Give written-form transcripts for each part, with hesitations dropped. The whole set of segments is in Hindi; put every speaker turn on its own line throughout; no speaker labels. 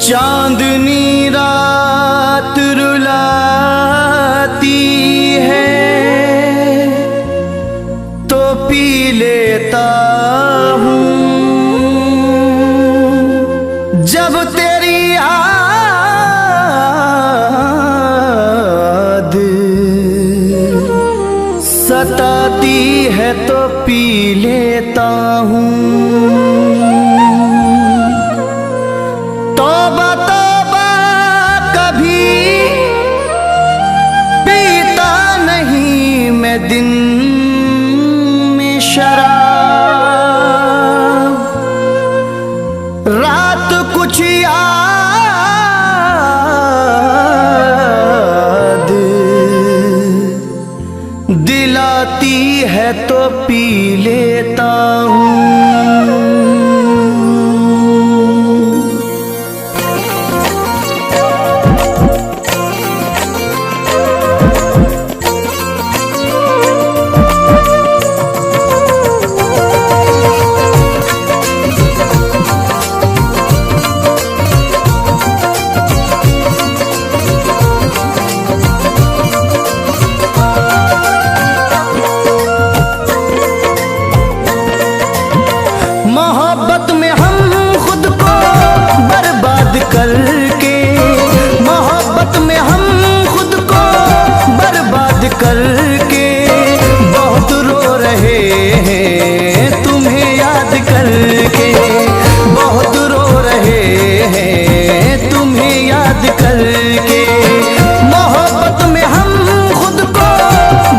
चांदनी रात रुलाती है तो पी लेता हूँ। जब तेरी याद सताती है तो पी लेता हूँ। तौबा तौबा कभी पीता नहीं मैं दिन में शराब। रात कुछ याद दिलाती है तो पी लेता हूँ। मोहब्बत में हम खुद को बर्बाद करके, मोहब्बत में हम खुद को बर्बाद करके बहुत रो रहे हैं तुम्हें याद करके। बहुत रो रहे हैं तुम्हें याद करके। मोहब्बत में हम खुद को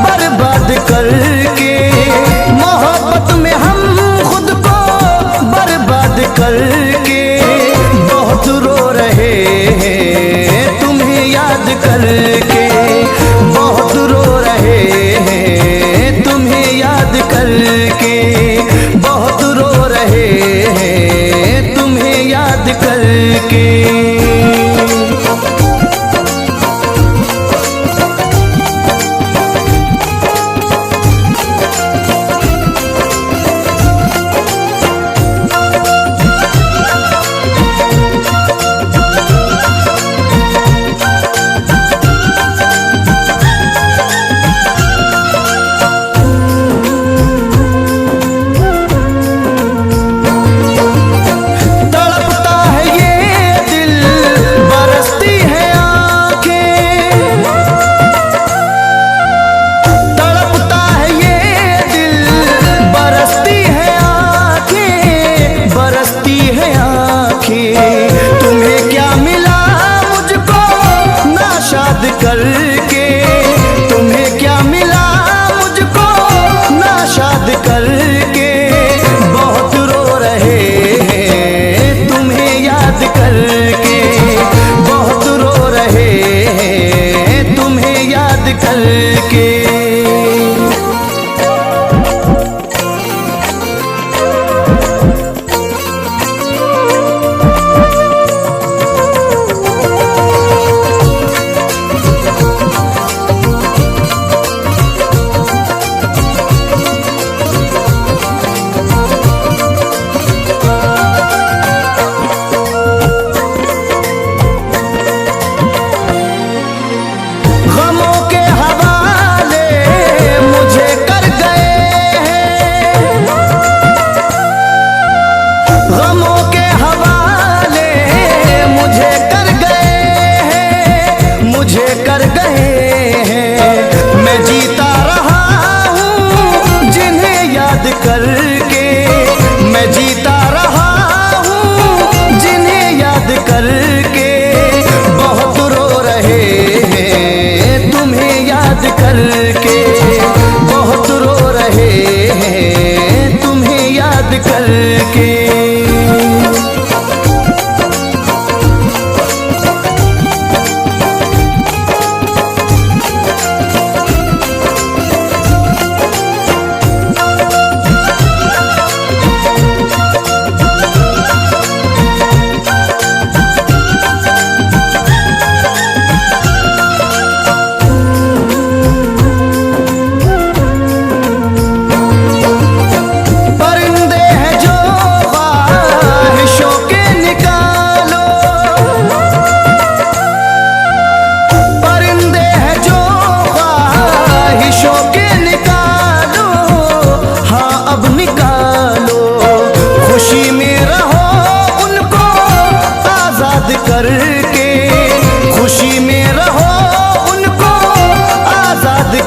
बर्बाद करके, मोहब्बत में हम खुद को बर्बाद करके बहुत रो रहे हैं तुम्हें याद करके। बहुत रो रहे हैं तुम्हें याद करके। बहुत रो रहे हैं तुम्हें याद करके। तुम्हें क्या मिला मुझको नाशाद करके। तुम्हें क्या मिला मुझको नाशाद करके। बहुत रो रहे हैं तुम्हें याद करके। बहुत रो रहे हैं तुम्हें याद करके। गमों के हवाले मुझे कर गए हैं। गमों के हवाले मुझे कर गए हैं। मुझे कर गए हैं। मैं जीता रहा हूँ जिन्हें याद करके। मैं जीता रहा हूँ जिन्हें याद करके। बहुत रो रहे हैं तुम्हें याद करके। बहुत रो रहे हैं तुम्हें याद करके। परिंदे हैं जो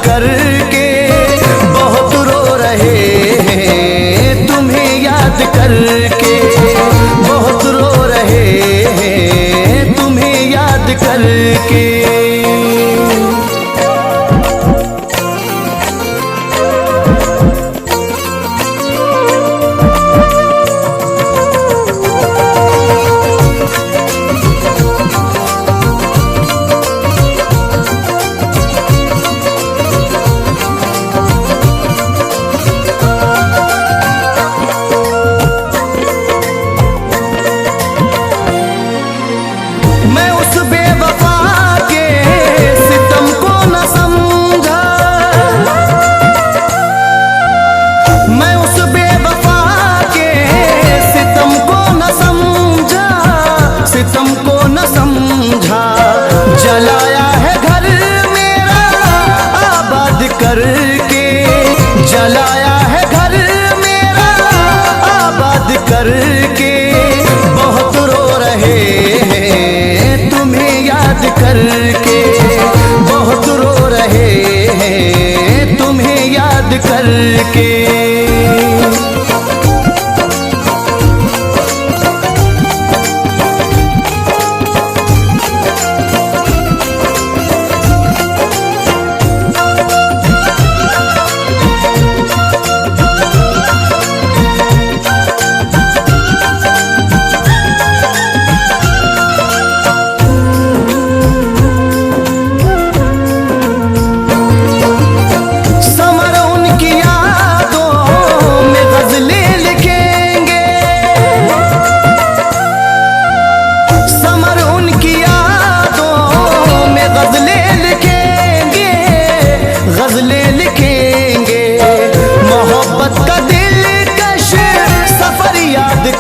करके बहुत रो रहे हैं, तुम्हें याद करके बहुत रो रहे हैं, तुम्हें याद करके। जलाया है घर मेरा आबाद करके, जलाया है घर मेरा आबाद करके बहुत रो रहे हैं, तुम्हें याद करके बहुत रो रहे हैं, तुम्हें याद करके।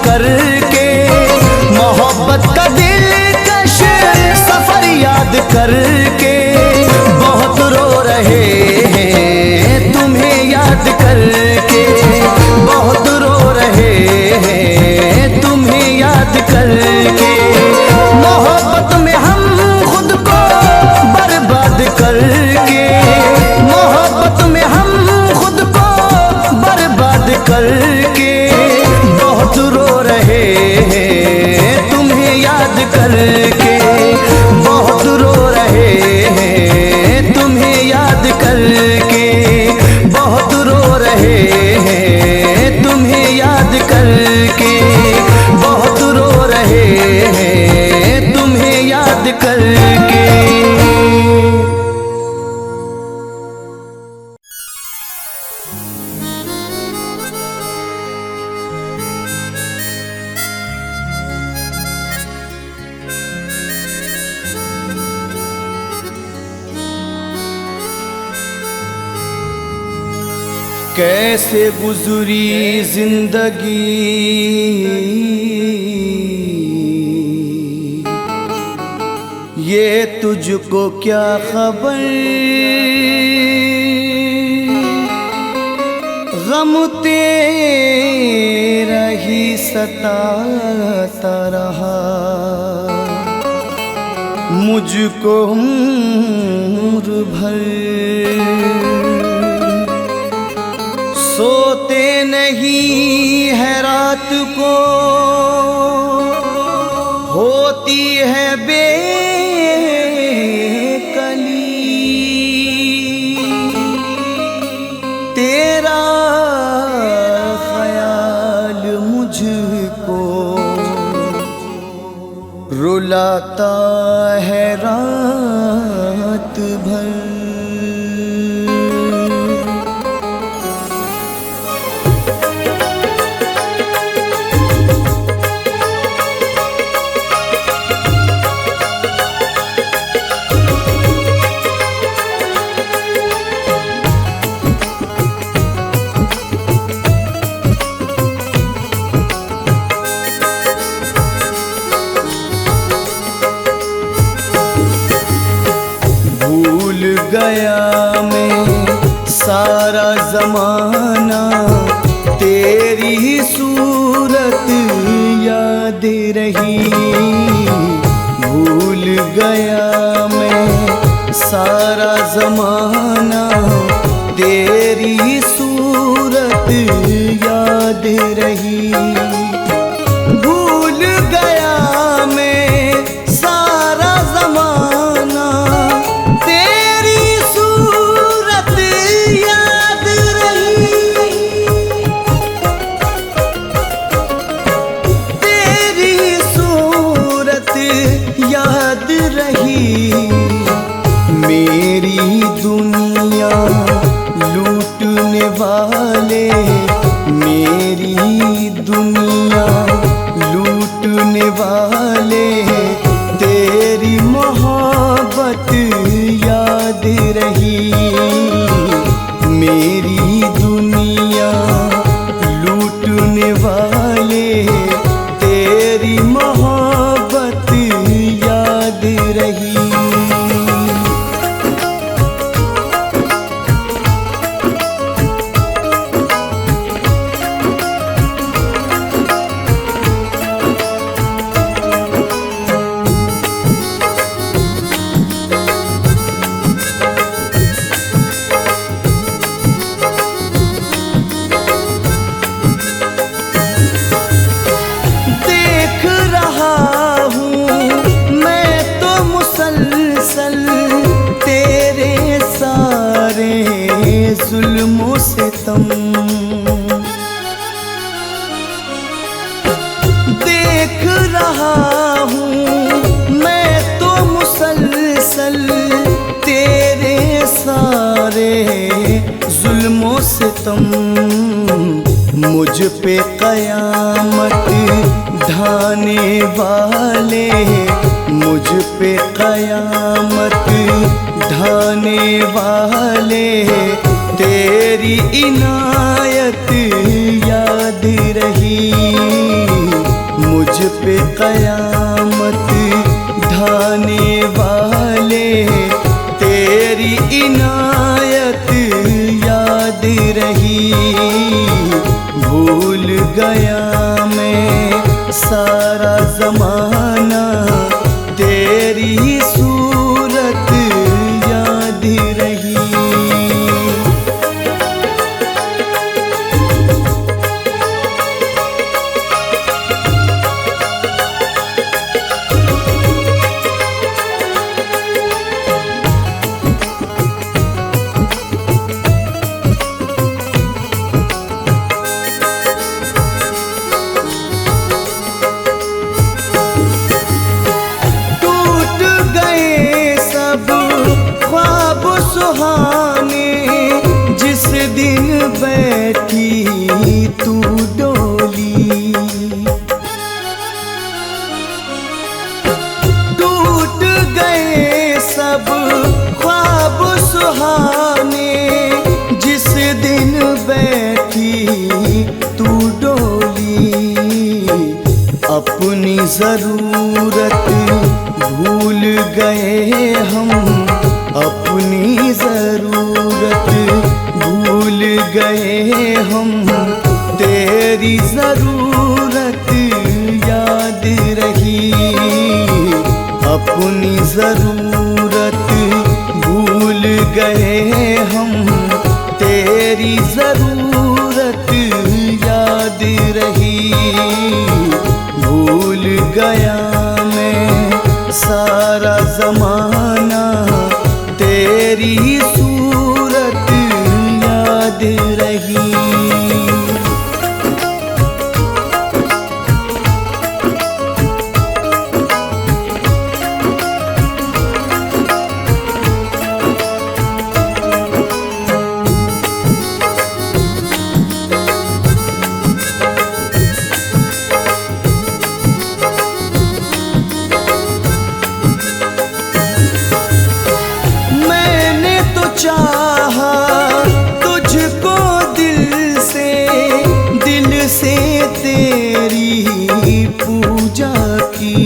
करके मोहब्बत का दिलकश सफर याद करके बहुत रो रहे हैं, तुम्हें याद करके बहुत रो रहे हैं, तुम्हें याद करके। मोहब्बत में हम खुद को बर्बाद करके, मोहब्बत में हम खुद को बर्बाद करके बहुत रो रहे हैं, तुम्हें याद करके बहुत रो रहे हैं, तुम्हें याद करके बहुत रो रहे हैं, तुम्हें याद करके बहुत रो रहे हैं, तुम्हें याद करके। कैसे गुजरी जिंदगी ये तुझको क्या खबर, गम तेरा ही सताता रहा मुझको उम्र भर। सोते नहीं है रात को होती है बेकली, तेरा ख्याल मुझको रुलाता है रात भर। गया मैं सारा ज़माना, तेरी ही सूरत याद रही। भूल गया मैं सारा ज़माना, वाले तेरी मोहब्बत याद रही। मेरी दुनिया लूटने वाले तेरी मोहब्बत याद रही। तेरे सारे जुल्मों से तुम देख रहा हूँ मैं तो मुसलसल तेरे सारे जुल्मों से तुम। मुझ पे कयामत ढाने वाले मुझ पे कयामत ढाने वाले तेरी इनायत याद रही। मुझ पे कयामत ढाने वाले तेरी इनायत याद रही। भूल गया मैं सारा ज़माना तेरी सूरत याद रही। जिस दिन बैठी तू डोली टूट गए सब ख्वाब सुहाने। जिस दिन बैठी तू डोली अपनी ज़रूरत भूल गए हम अपनी ज़रूरत भूल गए हम। तेरी ज़रूरत याद रही। अपनी ज़रूरत भूल गए हम तेरी ज़रूरत याद रही। भूल गया मैं सारा ज़माना तेरी सूरत याद रही। चाहा तुझको दिल से तेरी पूजा की।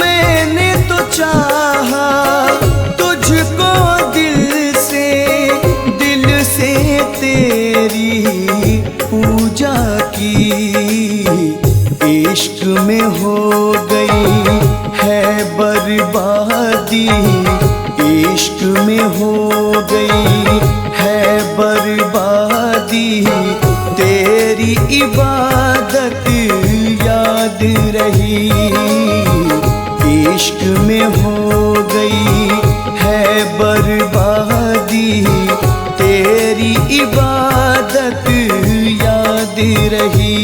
मैंने तो चाहा तुझको दिल से तेरी पूजा की। इश्क में हो गई है बर्बादी इश्क में हो गई है बर्बादी। तेरी इबादत याद रही। इश्क में हो गई है बर्बादी तेरी इबादत याद रही।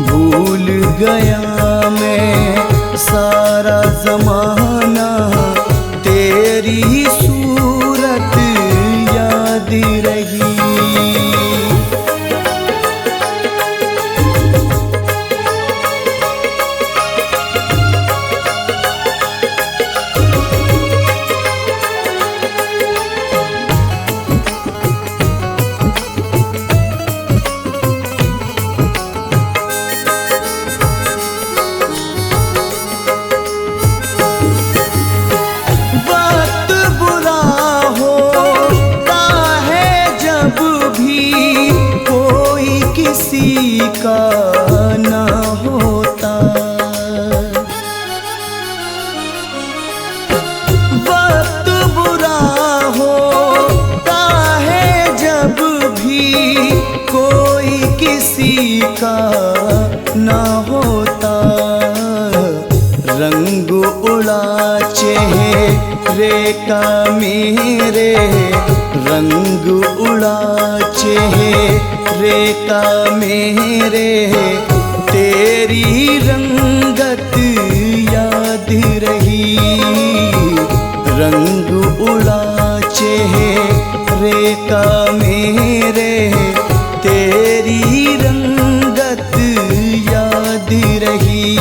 भूल गया मैं सारा ज़माना तेरी सूरत याद रही। किसी का न होता। वक्त बुरा होता है जब भी कोई किसी का न होता। रंग उड़ा चेहरे का मेरे, रंग उड़ा चेहरे का मेरे, तेरी रंगत याद रही। रंग उड़ा चेहरे का मेरे, तेरी रंगत याद रही।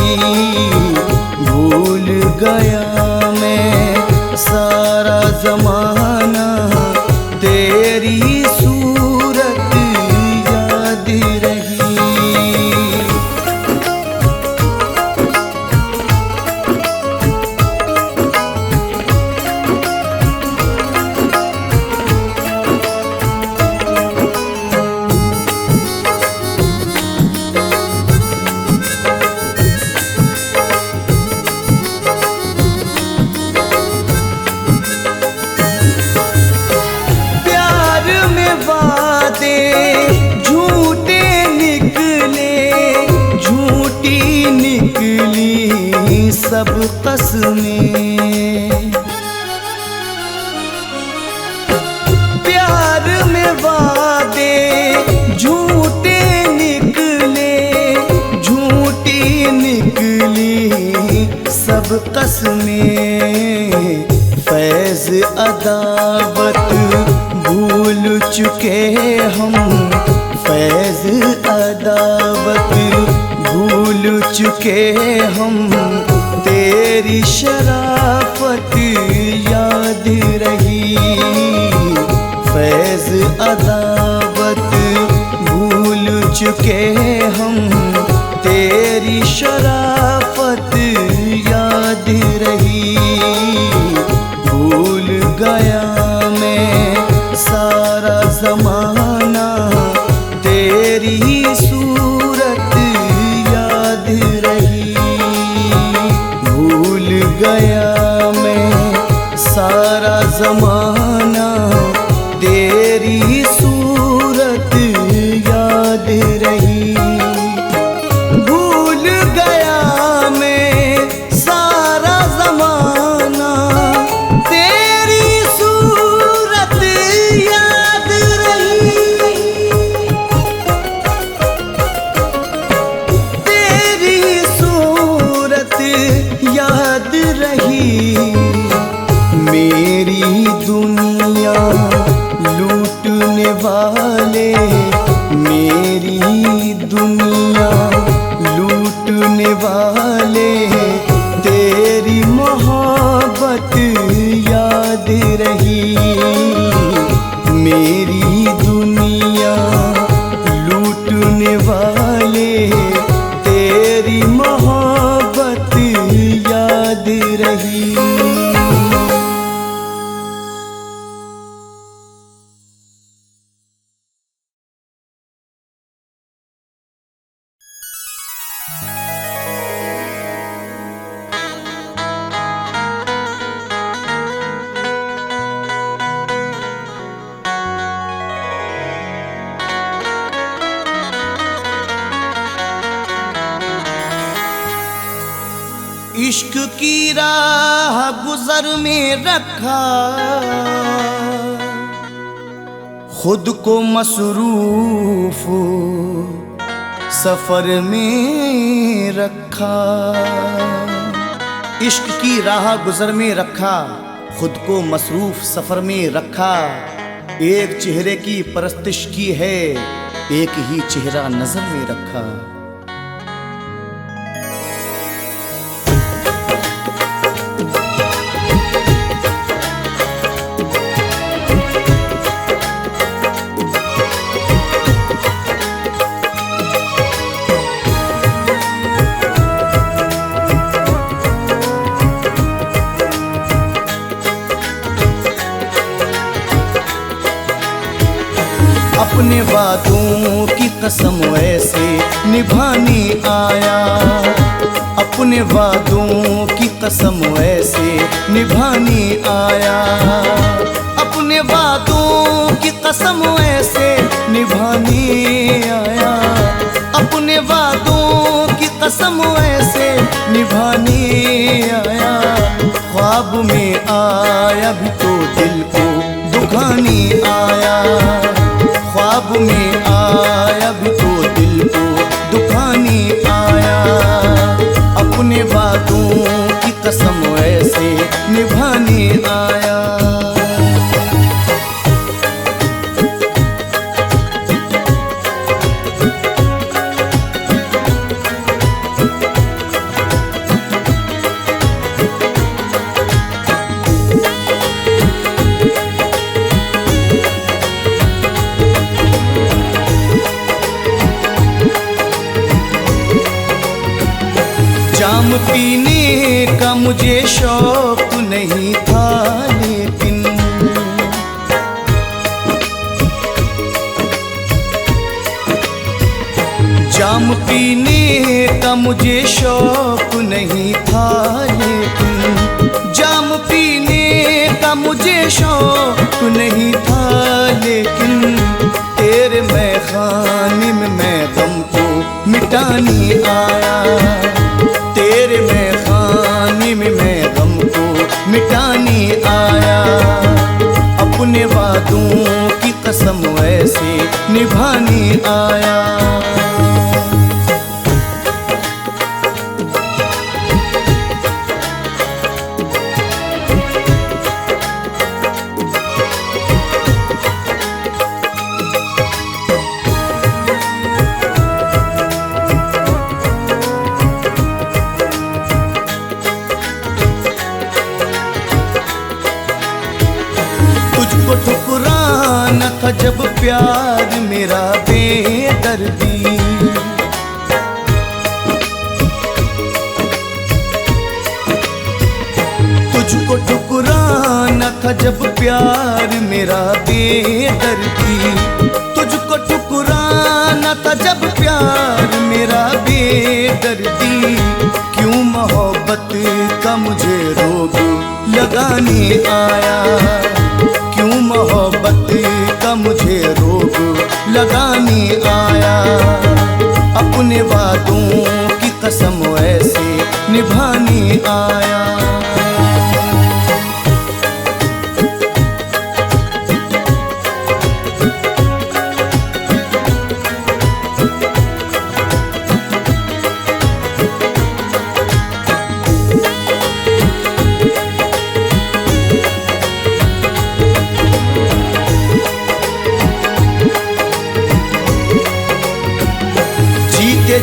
भूल गया मैं सारा ज़माना, तेरी सूरत याद रही। झूठे निकले, झूठी निकली सब कसमें। प्यार में वादे झूठे निकले, झूठी निकली सब कसमें। फैज़ अदावत भूल चुके हम, फैज़ अदावत भूल चुके हम, तेरी शराफत याद रही। फैज़ अदावत भूल चुके हम, तेरी शराफत याद रही। भूल गया मैं सारा ज़माना, तेरी सूरत याद रही। भूल गया मैं सारा ज़माना, तेरी सूरत याद रही। भूल गया मैं सारा ज़माना, तेरी सूरत याद रही। तेरी सूरत याद रही। मेरी दुनिया लूटने वाले, मेरी दुनिया लूटने वाले, तेरी मोहब्बत याद रही। मेरी दुनिया लूटने वाले, तेरी मोहब्बत याद रही। इश्क की राह गुजर में रखा, खुद को मसरूफ सफर में रखा। इश्क की राह गुजर में रखा, खुद को मसरूफ सफर में रखा। एक चेहरे की परस्तिश की है, एक ही चेहरा नजर में रखा। अपने वादों की कसम ऐसे निभानी आया, अपने वादों की कसम ऐसे निभानी आया, अपने वादों की कसम ऐसे निभानी आया, अपने वादों की कसम ऐसे निभानी आया। ख्वाब में आया भी तो दिल को दुखानी आया, ख्वाब में आया भी तो दिल को दुखानी आया, अपने वादों की कसम ऐसे निभानी आया। जाम पीने का मुझे शौक नहीं था, लेकिन जाम पीने का मुझे शौक नहीं था, लेकिन जाम पीने का मुझे शौक नहीं था, लेकिन तेरे मैखाने में मैं गम को मिटानी आया, तेरे मैखाने में मैं गम को मिटानी आया, अपने वादों की कसम ऐसे निभानी आया। तुझको ठुकराना था जब प्यार मेरा बेदर्दी, तुझको ठुकराना था जब प्यार मेरा बेदर्दी, तुझको ठुकराना था जब प्यार मेरा बेदर्दी, क्यों मोहब्बत का मुझे रोग लगाने आया, क्यों मोहब्बत का मुझे रोग लगाने आया, अपने वादों की कसम ऐसे निभाने आया।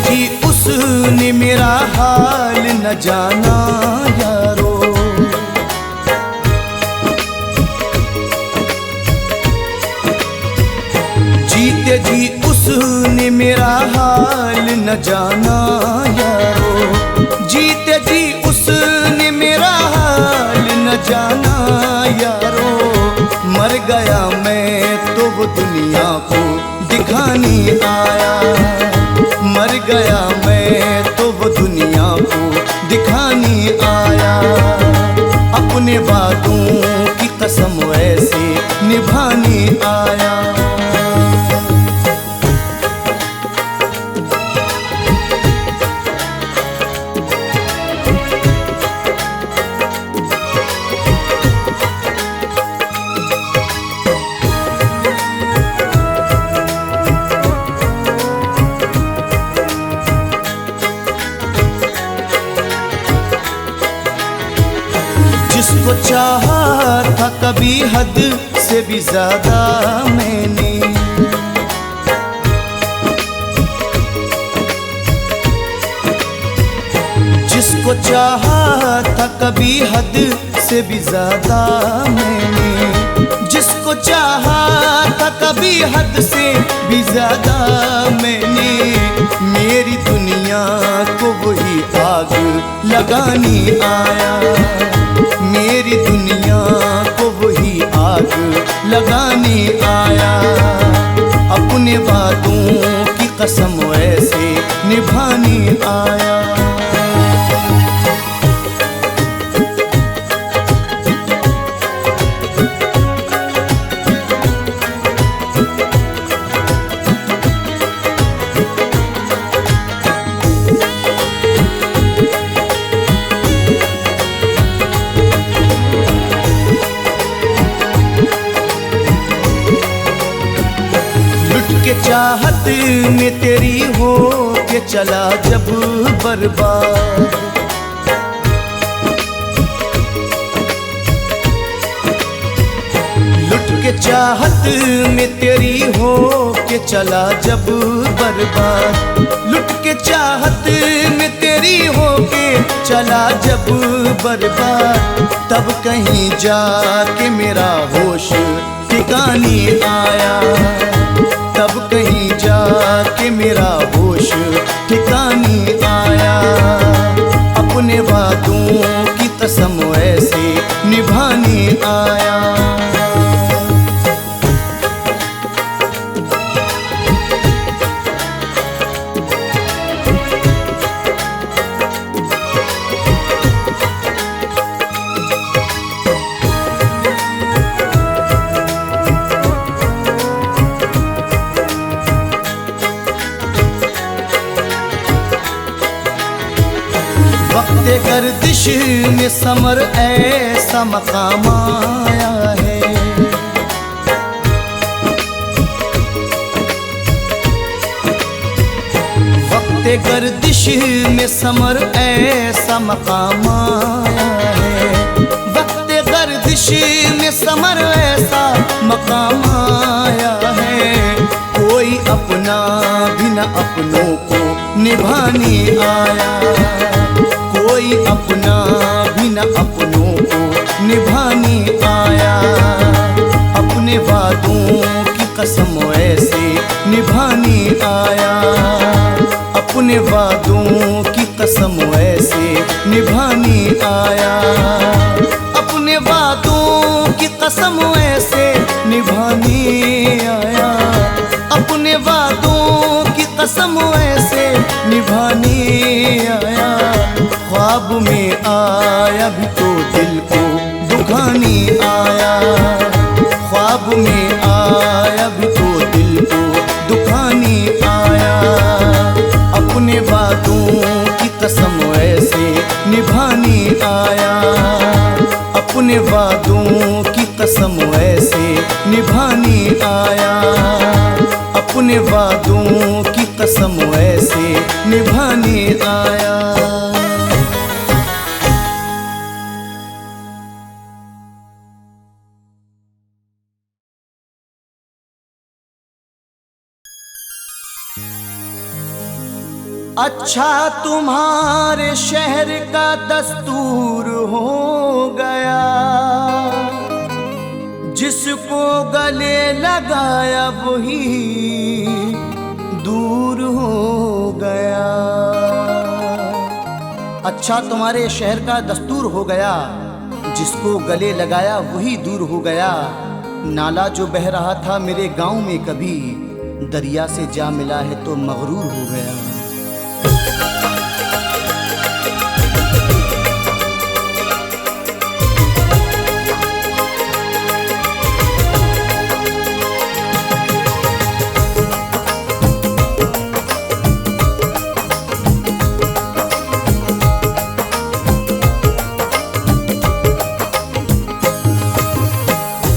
जी उसने मेरा हाल न जाना यारो, जीते जी उसने मेरा हाल न जाना यारो, जीते जी उसने मेरा हाल न जाना यारो, मर गया मैं तो वो दुनिया को दिखाने आया, मर गया मैं तो वो दुनिया को दिखाने आया, अपने वादों की कसम ऐसे निभाने आया। जिसको चाहा था कभी हद से भी ज्यादा मैंने, जिसको चाहा था कभी हद से भी ज्यादा मैंने, जिसको चाहा था कभी हद से भी ज्यादा मैंने, मेरी दुनिया को वही आग लगाने आया, मेरी दुनिया को वही आग लगाने आया, अपने अपने वादों की कसम ऐसे निभाने आया। चाहत में तेरी हो के चला जब बर्बाद, लुट के चाहत में तेरी हो के चला जब बर्बाद, लुट के चाहत में तेरी हो के चला जब बर्बाद, तब कहीं जाके मेरा होश ठिकाने आया, तब कहीं जाके मेरा होश ठिकाने आया। अपने वादों की कसम ऐसे निभाने आया। वक्ते गर्दिश में समर ऐसा मकाम आया है, वक्ते गर्दिश में समर ऐसा मकाम आया है, वक्ते गर्दिश में समर ऐसा मकाम आया है। कोई अपना भी न अपनों को निभाने आया, कोई अपना भी न अपनों को निभाने आया। अपने वादों की कसम ऐसे निभाने आया, अपने वादों की कसम ऐसे निभाने आया, अपने वादों की कसम ऐसे निभाने आया, अपने वादों की कसम ऐसे निभाने आया। ख्वाब में आया भी तो दिल को दुखाने आया, ख्वाब में आया भी तो दिल को दुखाने आया। अपने वादों की कसम ऐसे निभाने आया, अपने वादों की कसम ऐसे निभाने आया, अपने वादों की कसम ऐसे निभाने आया। अच्छा तुम्हारे शहर का दस्तूर हो गया, जिसको गले लगाया वही दूर हो गया। अच्छा तुम्हारे शहर का दस्तूर हो गया, जिसको गले लगाया वही दूर हो गया। नाला जो बह रहा था मेरे गांव में कभी, दरिया से जा मिला है तो मगरूर हो गया।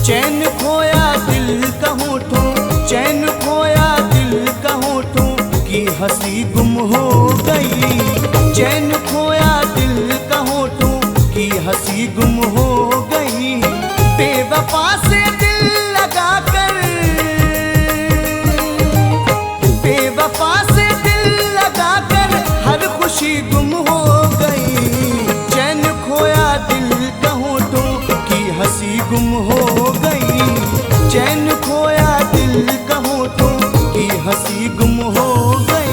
चैन खोया दिल का होठों, चैन खोया दिल का होठों की हंसी गुम हो गई, चैन खोया दिल का होठों की हंसी गुम हो गई। बेवफा से दिल लगा कर, बेवफा से दिल लगा कर हर खुशी गुम हो गई। चैन खोया दिल का होठों की हंसी गुम हो गई, चैन खोया दिल का होठों की हंसी गुम हो गई।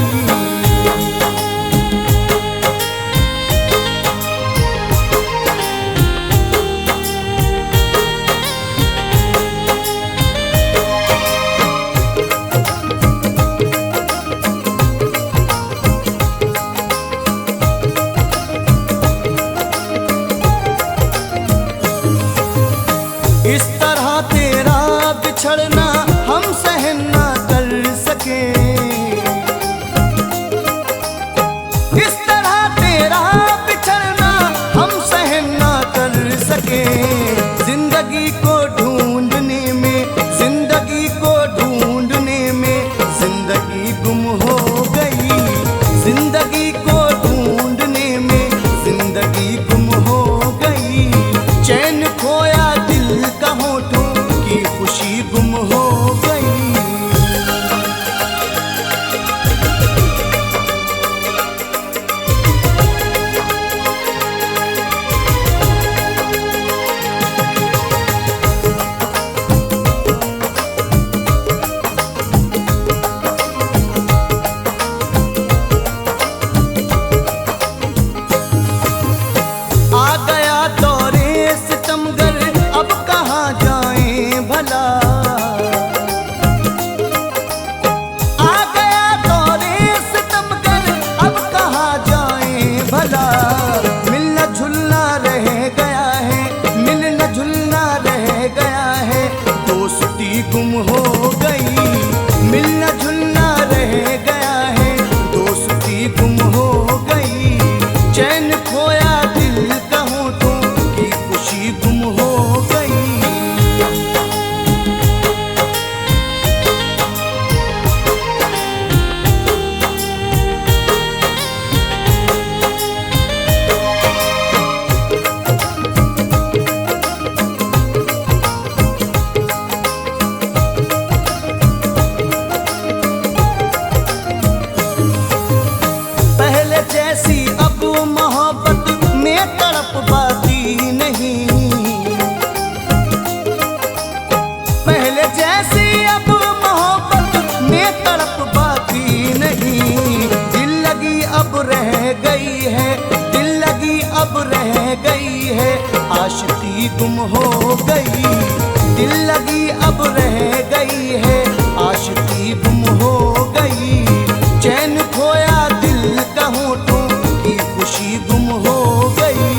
गुम हो गई। दिल लगी अब रह गई है, आशिकी गुम हो गई। चैन खोया दिल का होठों की खुशी गुम हो गई।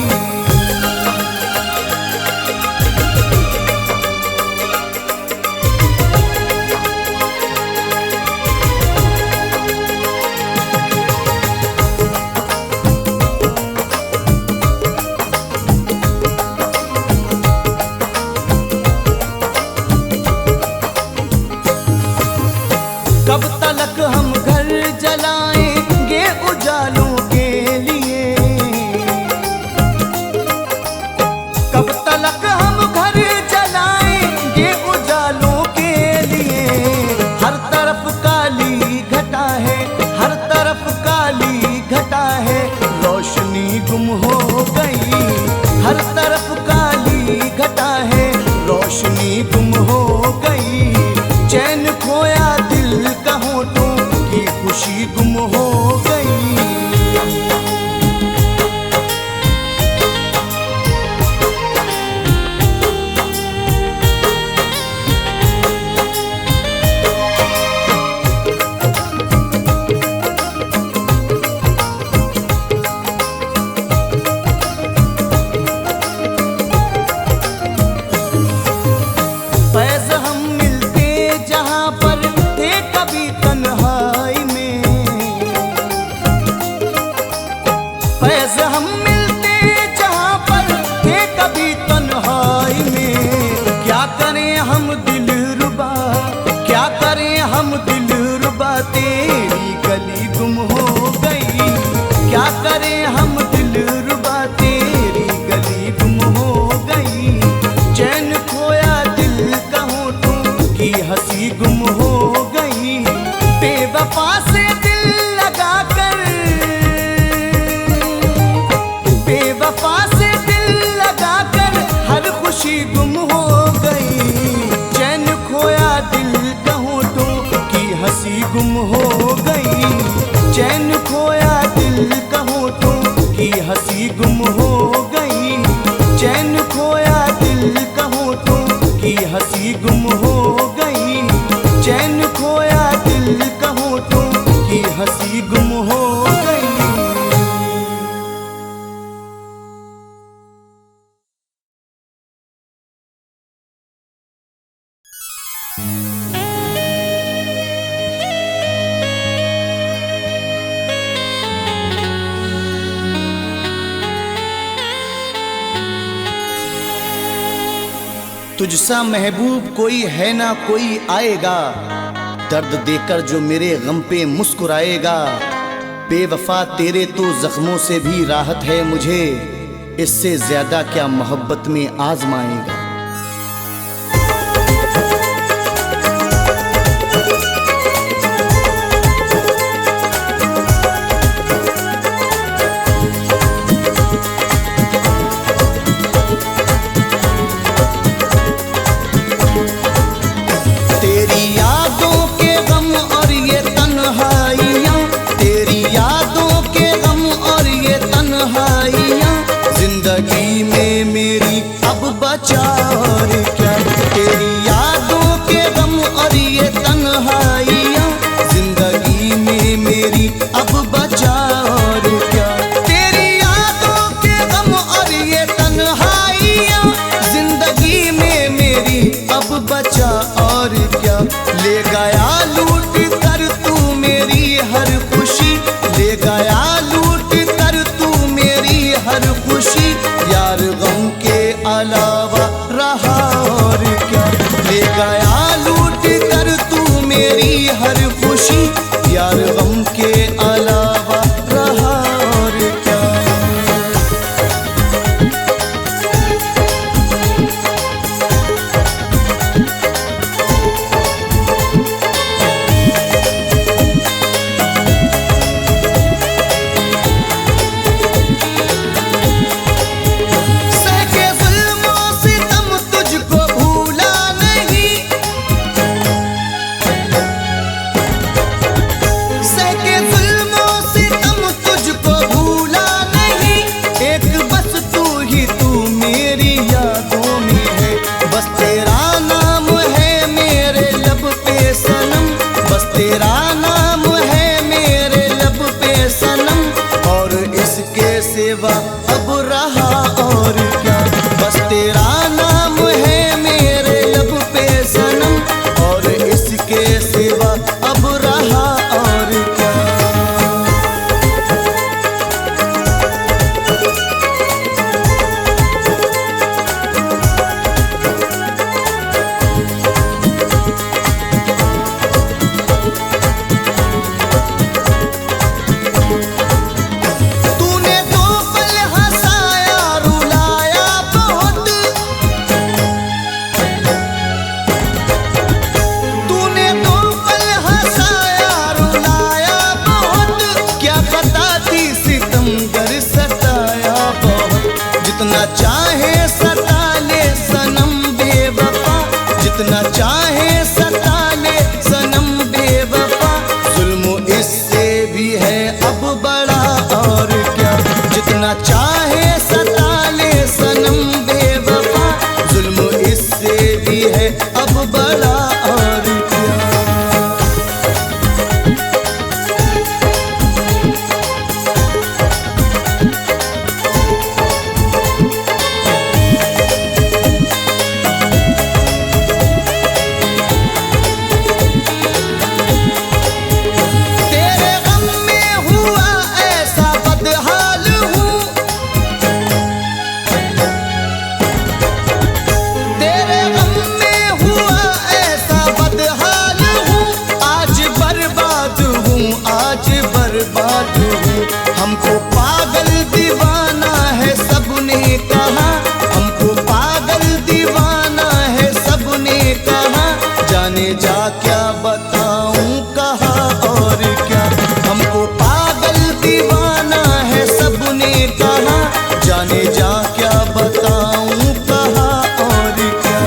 कब तलक हम घर जलाएंगे उजालों के लिए, कब तलक हम घर जलाएंगे उजालों के लिए। हर तरफ काली घटा है, हर तरफ काली घटा है, रोशनी गुम हो गई। हर तरफ काली घटा है, रोशनी गुम हो गई। चैन खोया दिल का होठों की खुशी गुम हो गई। फैज़ हम मिलते जहाँ पर थे कभी तन्हाई में, फैज़ हम मिलते जहाँ पर थे कभी तन्हाई में। क्या करें हम दिलरुबा, क्या करें हम दिलरुबा, तेरी गली गुम हो गई। क्या करें हम दिलरुबा, तेरी गली गुम हो गई। चैन खोया दिल का होठों की हंसी गुम हो गई। बेवफा से दिल लगा कर, बेवफा से दिल लगा कर हर खुशी गुम हो गई। चैन खोया दिल का होठों की हंसी गुम हो गई। चैन खोया दिल का होठों की हंसी गुम हो गई। चैन खोया दिल का होठों की हंसी गुम हो गई। चैन खोया दिल का होठों की हंसी गुम हो गई। तुझसा महबूब कोई है ना कोई आएगा, दर्द देकर जो मेरे गम पे मुस्कुराएगा। बेवफा तेरे तो जख्मों से भी राहत है मुझे, इससे ज्यादा क्या मोहब्बत में आजमाएगा। जिंदगी में मेरी अब बचा और क्या, तेरी यादों के गम और ये तन्हाइयाँ। जिंदगी में मेरी अब बचा और क्या, तेरी यादों के गम और ये तन्हाइयाँ। जिंदगी में मेरी अब बचा और क्या। ले गया लूट कर तू मेरी हर खुशी, ले गया लूट कर तू मेरी हर खुशी। यार गम के अलावा रहा और क्या, ले गया लूट कर तू मेरी हर खुशी। यार गम के अलावा रहा और क्या। और क्या। जितना चाहे सता ले सनम बेवफा, जुल्म इससे भी है अब बड़ा और क्या। हमको पागल दीवाना है सबने कहा, हमको पागल दीवाना है सबने कहा, जाने जा क्या बताऊं कहा और क्या। हमको पागल दीवाना है सबने कहा, जाने जा क्या बताऊं कहा और क्या।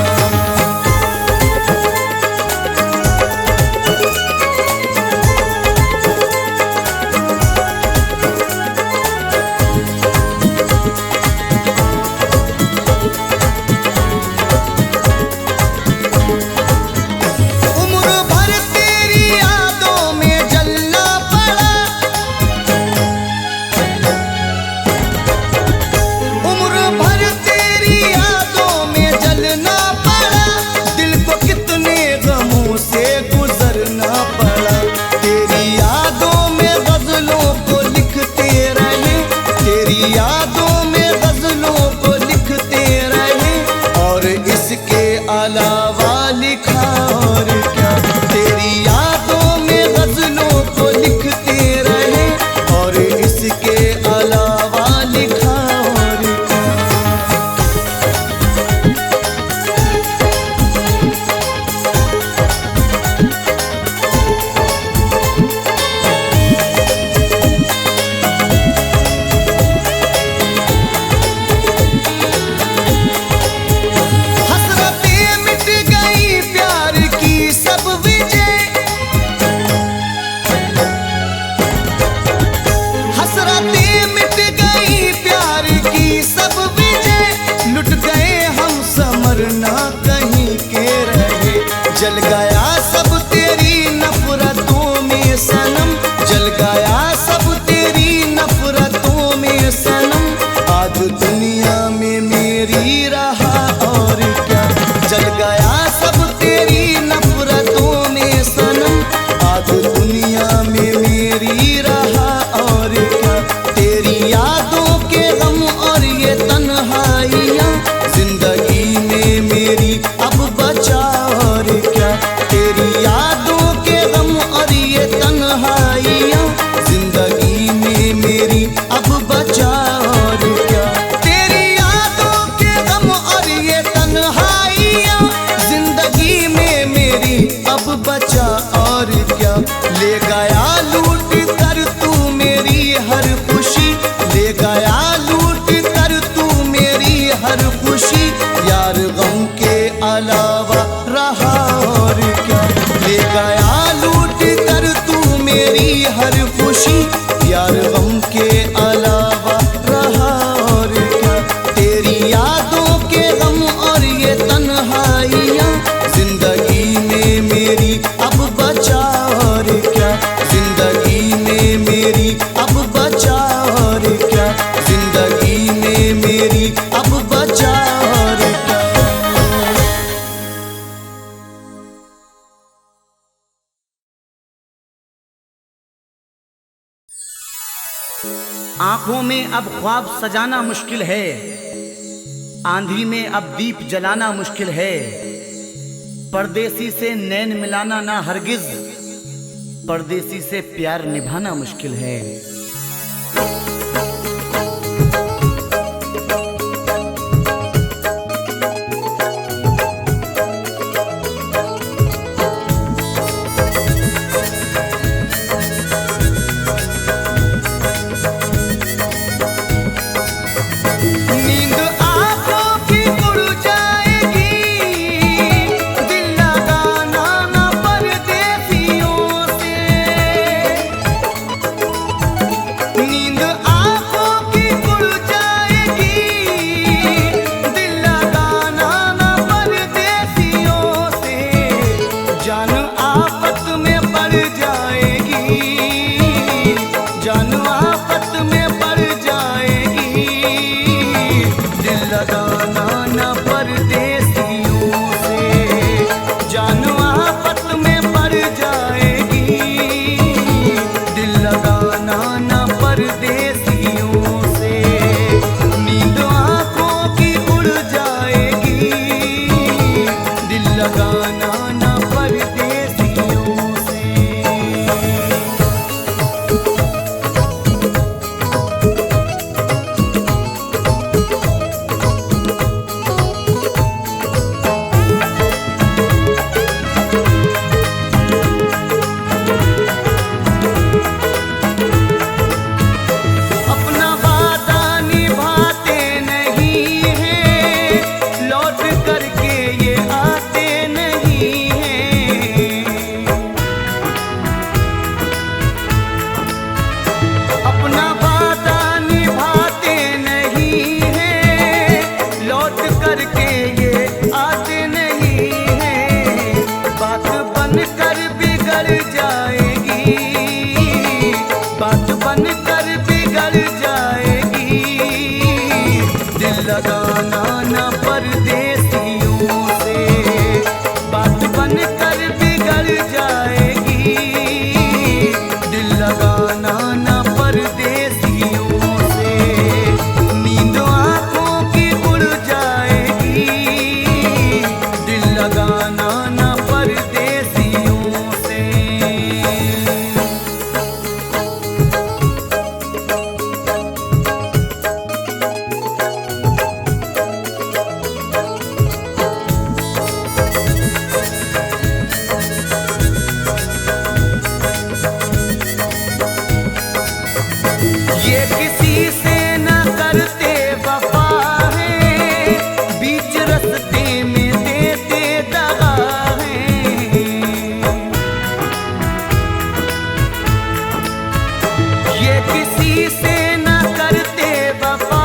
यादों में गजलों को लिखते रहे और इसके अलावा लिखा और क्या। तेरी यादों में गजलों को लिखते रहे और इसके अलावा लिखा और क्या। जल गया सब तेरी नफरतों में सनम, जल गया सब तेरी नफरतों में सनम, आज दुनिया में मेरी रहा और क्या। जल गया सब तेरी नफरतों में सनम, आज दुनिया में मेरी रहा और क्या। तेरी यादों के गम और ये तन्हाइयाँ जिंदगी में मेरी अब बचा और क्या। तेरी यादों के गम और ये तन्हाइयाँ जिंदगी में मेरी अब बचा और क्या। तेरी यादों के गम और ये तन्हाइयाँ जिंदगी में मेरी अब बचा और क्या। ले गया लूट कर तू मेरी हर खुशी, ले गया लूट कर तू मेरी हर खुशी, यार गम के अलावा रहा और क्या। ले गया लूट कर तू मेरी हर खुशी, यार गम के अलावा रहा और क्या। तेरी यादों के गम और ये तन्हाइयाँ जिंदगी में मेरी अब बचा और क्या। जिंदगी में मेरी अब बचा और क्या। जिंदगी में मेरी अब बचा और क्या।
आंखों में अब ख्वाब सजाना मुश्किल है, आंधी में अब दीप जलाना मुश्किल है। परदेसी से नैन मिलाना ना हरगिज, परदेसी से प्यार निभाना मुश्किल है।
से न करते वफा है, बीच रस्ते में देते दगा है। ये किसी से न करते वफा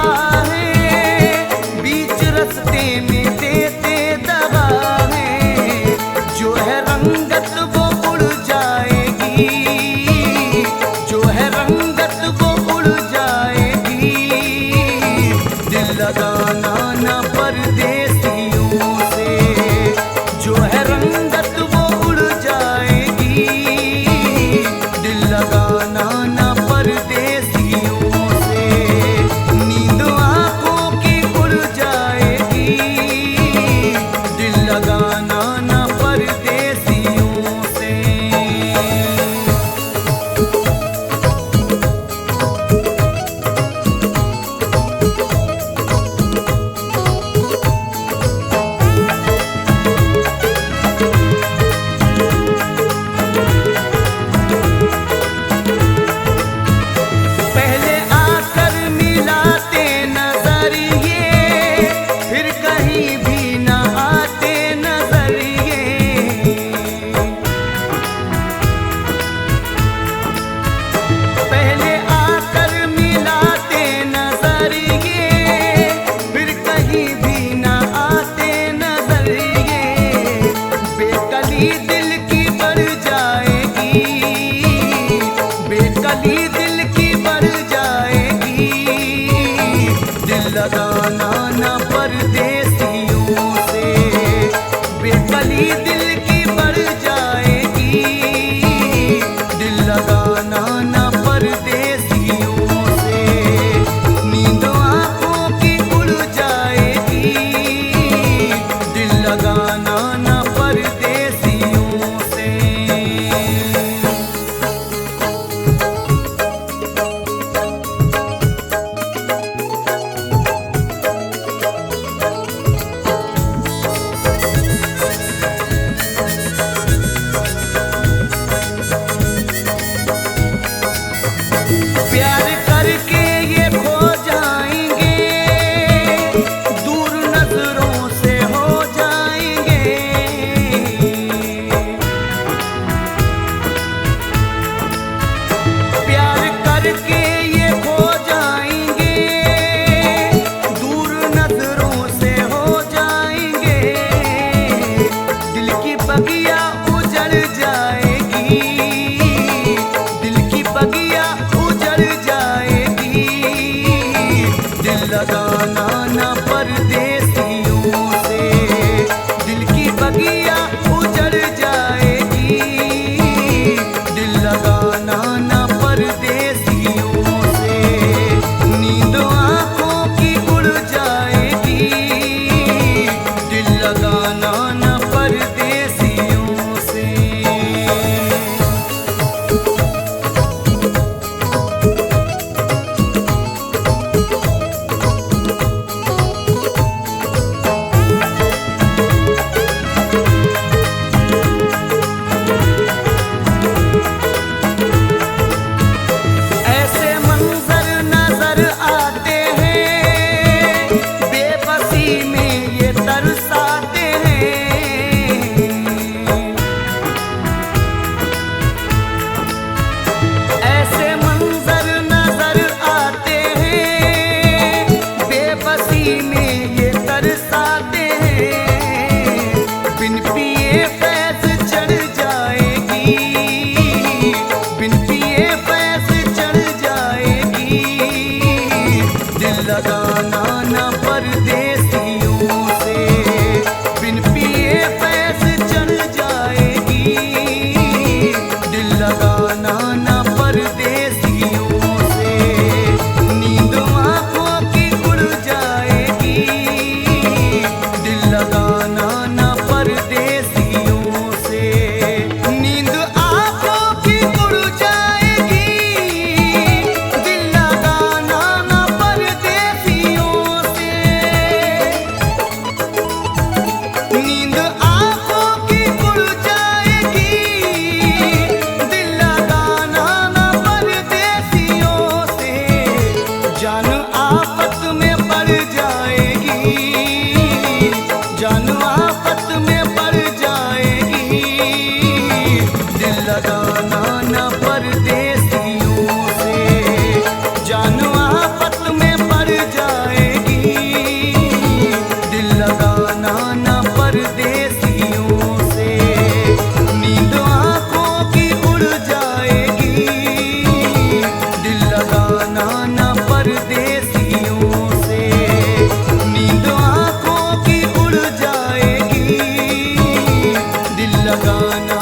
है, बीच रस्ते में देते दगा है। जो है रंगत वो उड़ जाएगी, जो है रंगत वो उड़ जाएगी। दिल लगाना न परदेसियों से, जो है रंगत वो उड़ जाएगी। दिल लगाना न परदेसियों से, नींद आंखों की उड़ जाएगी। दिल लगाना न परदेसियों से। पहले आकर मिलाते नजरिए, फिर कहीं भी न आते नजरिए। पहले आकर मिलाते नजरिए, फिर कहीं भी न आते नजरिए। बेकली दिल की बढ़ जाएगी, बेकली दिल की बढ़ जाएगी। दिल लगाना न परदेसियों से, बेकली दिल की बढ़ जाएगी। दिल लगाना न परदेसियों से, नींद आंखों की उड़ जाएगी। दिल लगाना न परदेसियों से। गाना